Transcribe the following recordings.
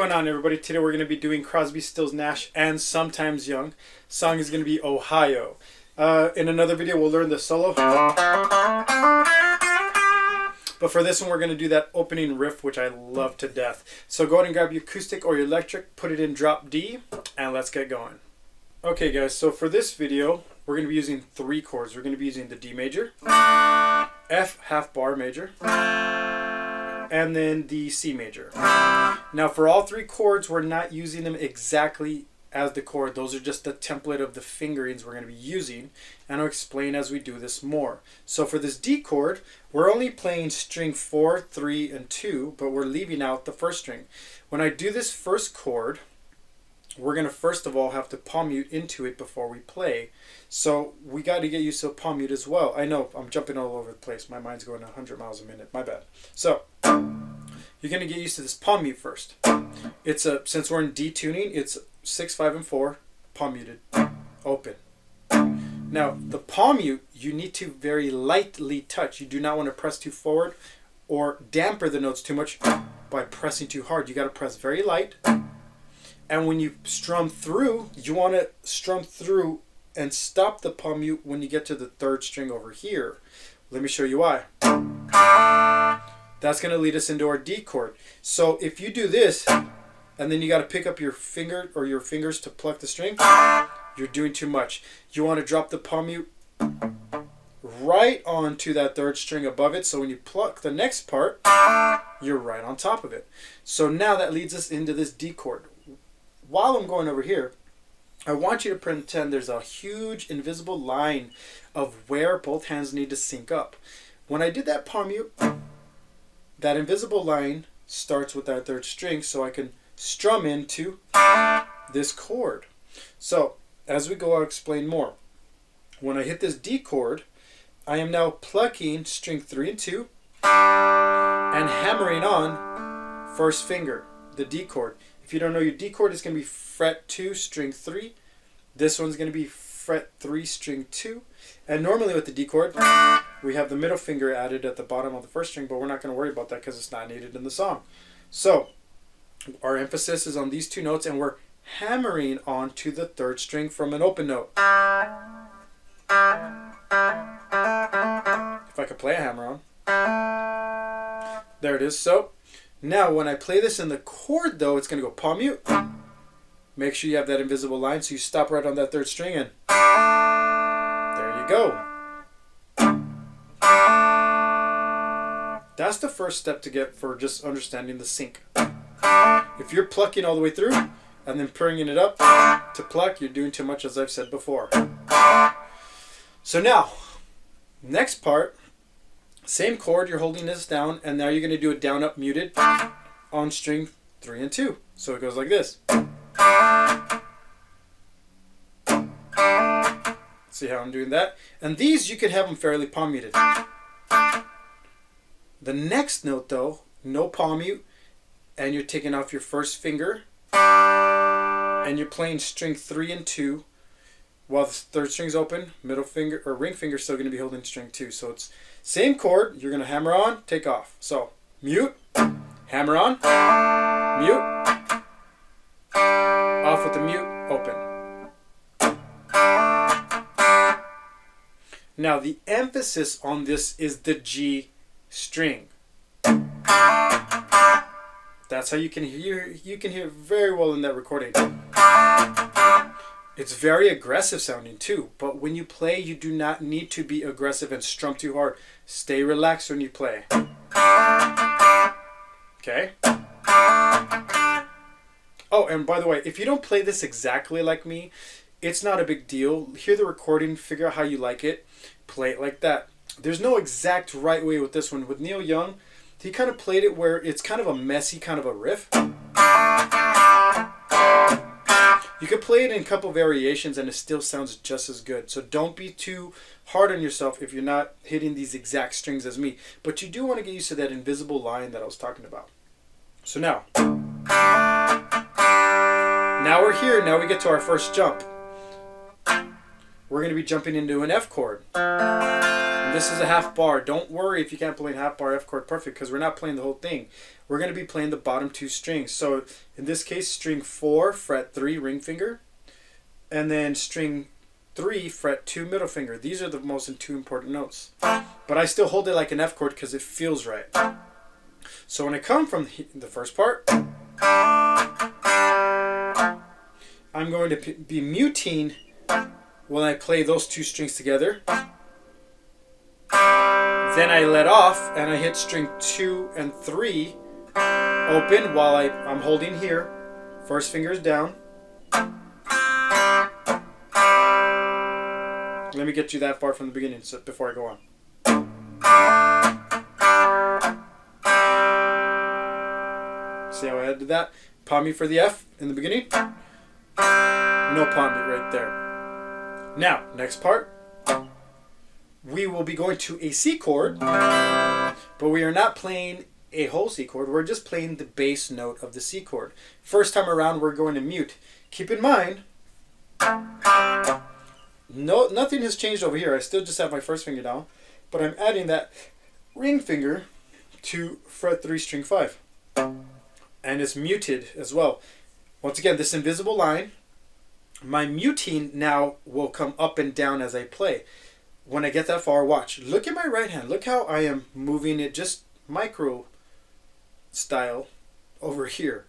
going on, everybody? Today we're going to be doing Crosby, Stills, Nash, and Sometimes Young. Song is going to be Ohio. In another video we'll learn the solo. But for this one we're going to do that opening riff, which I love to death. So go ahead and grab your acoustic or your electric, put it in drop D, and let's get going. Okay guys, so for this video we're going to be using three chords. We're going to be using the D major, F half bar major, and then the C major. Now for all three chords, we're not using them exactly as the chord. Those are just the template of the fingerings we're going to be using, and I'll explain as we do this more. So for this D chord, we're only playing string 4, 3, and 2, but we're leaving out the first string. When I do this first chord, we're going to first of all have to palm mute into it before we play. So we got to get used to a palm mute as well. I know I'm jumping all over the place. My mind's going 100 miles a minute. My bad. So you're going to get used to this palm mute first. It's since we're in D tuning, it's 6, 5, and 4, palm muted, open. Now the palm mute, you need to very lightly touch. You do not want to press too forward or damper the notes too much by pressing too hard. You got to press very light. And when you strum through, you want to strum through and stop the palm mute when you get to the third string over here. Let me show you why. That's going to lead us into our D chord. So if you do this, and then you got to pick up your finger or your fingers to pluck the string, you're doing too much. You want to drop the palm mute right onto that third string above it, so when you pluck the next part, you're right on top of it. So now that leads us into this D chord. While I'm going over here, I want you to pretend there's a huge invisible line of where both hands need to sync up. When I did that palm mute, that invisible line starts with that third string, so I can strum into this chord. So as we go, I'll explain more. When I hit this D chord, I am now plucking string 3 and 2 and hammering on first finger, the D chord. If you don't know your D chord, it's going to be fret 2, string 3. This one's going to be fret 3, string 2. And normally with the D chord, we have the middle finger added at the bottom of the first string, but we're not going to worry about that because it's not needed in the song. So our emphasis is on these two notes, and we're hammering onto the third string from an open note. If I could play a hammer on. There it is. So now when I play this in the chord though, it's going to go palm mute. Make sure you have that invisible line, so you stop right on that third string, and there you go. That's the first step to get for just understanding the sync. If you're plucking all the way through and then bringing it up to pluck, you're doing too much, as I've said before. So now, next part, same chord, you're holding this down, and now you're going to do a down up muted on string 3 and 2. So it goes like this. See how I'm doing that? And these, you could have them fairly palm muted. The next note though, no palm mute, and you're taking off your first finger, and you're playing string 3 and 2 while the third string's open. Middle finger or ring finger is still going to be holding string 2. So it's same chord, you're going to hammer on, take off. So mute, hammer on, mute, off with the mute, open. Now the emphasis on this is the G string. That's how you can hear it very well in that recording. It's very aggressive sounding too, but when you play, you do not need to be aggressive and strum too hard. Stay relaxed when you play. Okay? Oh, and by the way, if you don't play this exactly like me, it's not a big deal. Hear the recording, figure out how you like it, play it like that. There's no exact right way with this one. With Neil Young, he kind of played it where it's kind of a messy kind of a riff. You could play it in a couple variations and it still sounds just as good. So don't be too hard on yourself if you're not hitting these exact strings as me. But you do want to get used to that invisible line that I was talking about. So now we're here. Now we get to our first jump. We're going to be jumping into an F chord. this is a half bar. Don't worry if you can't play a half bar F chord perfect, because we're not playing the whole thing. We're going to be playing the bottom 2 strings. So in this case, string 4, fret 3, ring finger, and then string 3, fret 2, middle finger. These are the most 2 important notes. But I still hold it like an F chord because it feels right. So when I come from the first part, I'm going to be muting when I play those 2 strings together. Then I let off and I hit string 2 and 3 open while I'm holding here. First finger is down. Let me get you that far from the beginning before I go on. See how I did that? Palm mute for the F in the beginning. No palm mute right there. Now, next part. We will be going to a C chord, but we are not playing a whole C chord. We're just playing the bass note of the C chord. First time around, we're going to mute. Keep in mind, nothing has changed over here. I still just have my first finger down, but I'm adding that ring finger to fret 3, string 5. And it's muted as well. Once again, this invisible line, my muting now will come up and down as I play. When I get that far, watch. Look at my right hand. Look how I am moving it just micro style over here.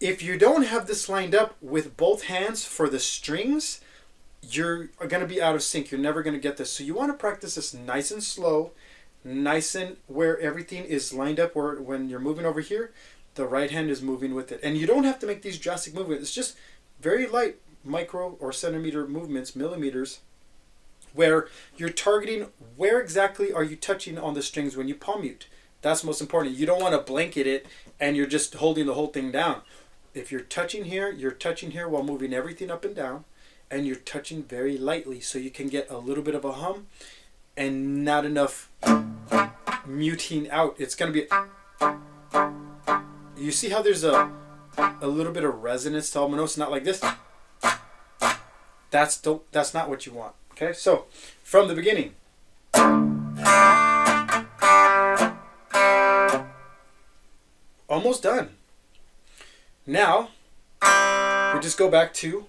If you don't have this lined up with both hands for the strings, you're going to be out of sync. You're never going to get this. So you want to practice this nice and slow, nice and where everything is lined up, where when you're moving over here, the right hand is moving with it. And you don't have to make these drastic movements. It's just very light micro or centimeter movements, millimeters, where you're targeting where exactly are you touching on the strings when you palm mute. That's most important. You don't want to blanket it and you're just holding the whole thing down. If you're touching here while moving everything up and down, and you're touching very lightly so you can get a little bit of a hum and not enough muting out. It's going to be... You see how there's a little bit of resonance to all my notes? Not like this. That's not what you want. Okay, so from the beginning. Almost done. Now, we just go back to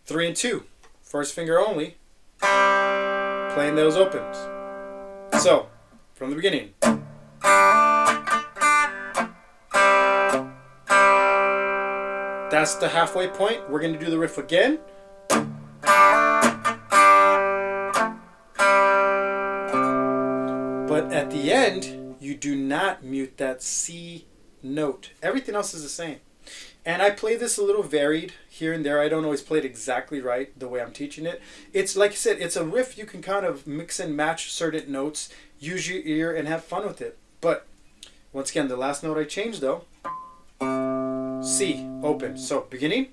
3 and 2. First finger only. Playing those opens. So, from the beginning. That's the halfway point. We're going to do the riff again. But at the end, you do not mute that C note. Everything else is the same. And I play this a little varied here and there. I don't always play it exactly right the way I'm teaching it. It's like I said, it's a riff you can kind of mix and match certain notes, use your ear, and have fun with it. But once again, the last note I changed though, C, open. So beginning.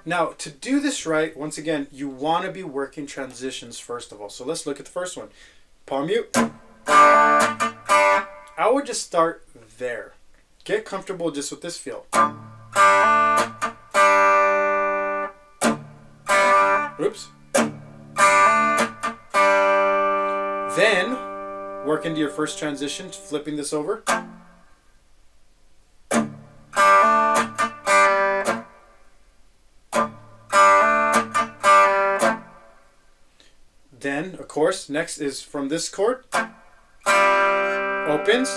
Now, to do this right, once again, you want to be working transitions first of all. So let's look at the first one. Palm mute. I would just start there. Get comfortable just with this feel. Oops. Then, work into your first transition, flipping this over. Then, of course, next is from this chord, opens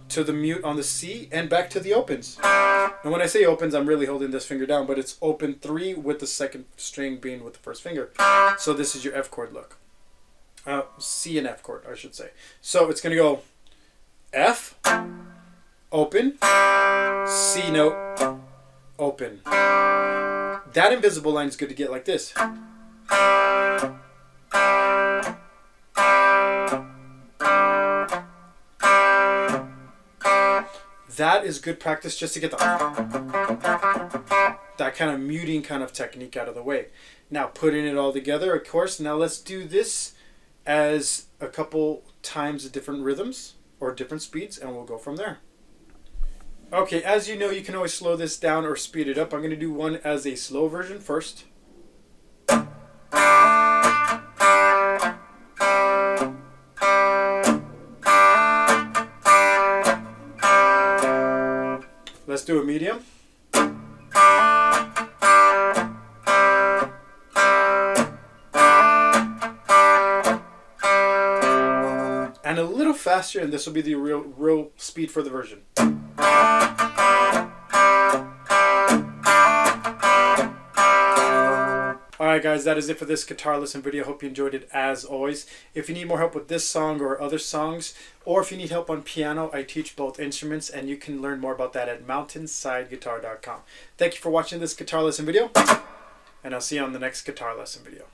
to the mute on the C and back to the opens. And when I say opens, I'm really holding this finger down, but it's open 3 with the second string being with the first finger. So this is your F chord look. C and F chord, I should say. So it's going to go F, open, C note, open. That invisible line is good to get like this. That is good practice just to get that kind of muting kind of technique out of the way. Now putting it all together, of course. Now let's do this as a couple times different rhythms or different speeds, and we'll go from there. Okay, as you know, you can always slow this down or speed it up. I'm going to do one as a slow version first. Let's do a medium. And a little faster, and this will be the real speed for the version. Alright guys, that is it for this guitar lesson video. Hope you enjoyed it as always. If you need more help with this song or other songs, or if you need help on piano, I teach both instruments, and you can learn more about that at mountainsideguitar.com. Thank you for watching this guitar lesson video, and I'll see you on the next guitar lesson video.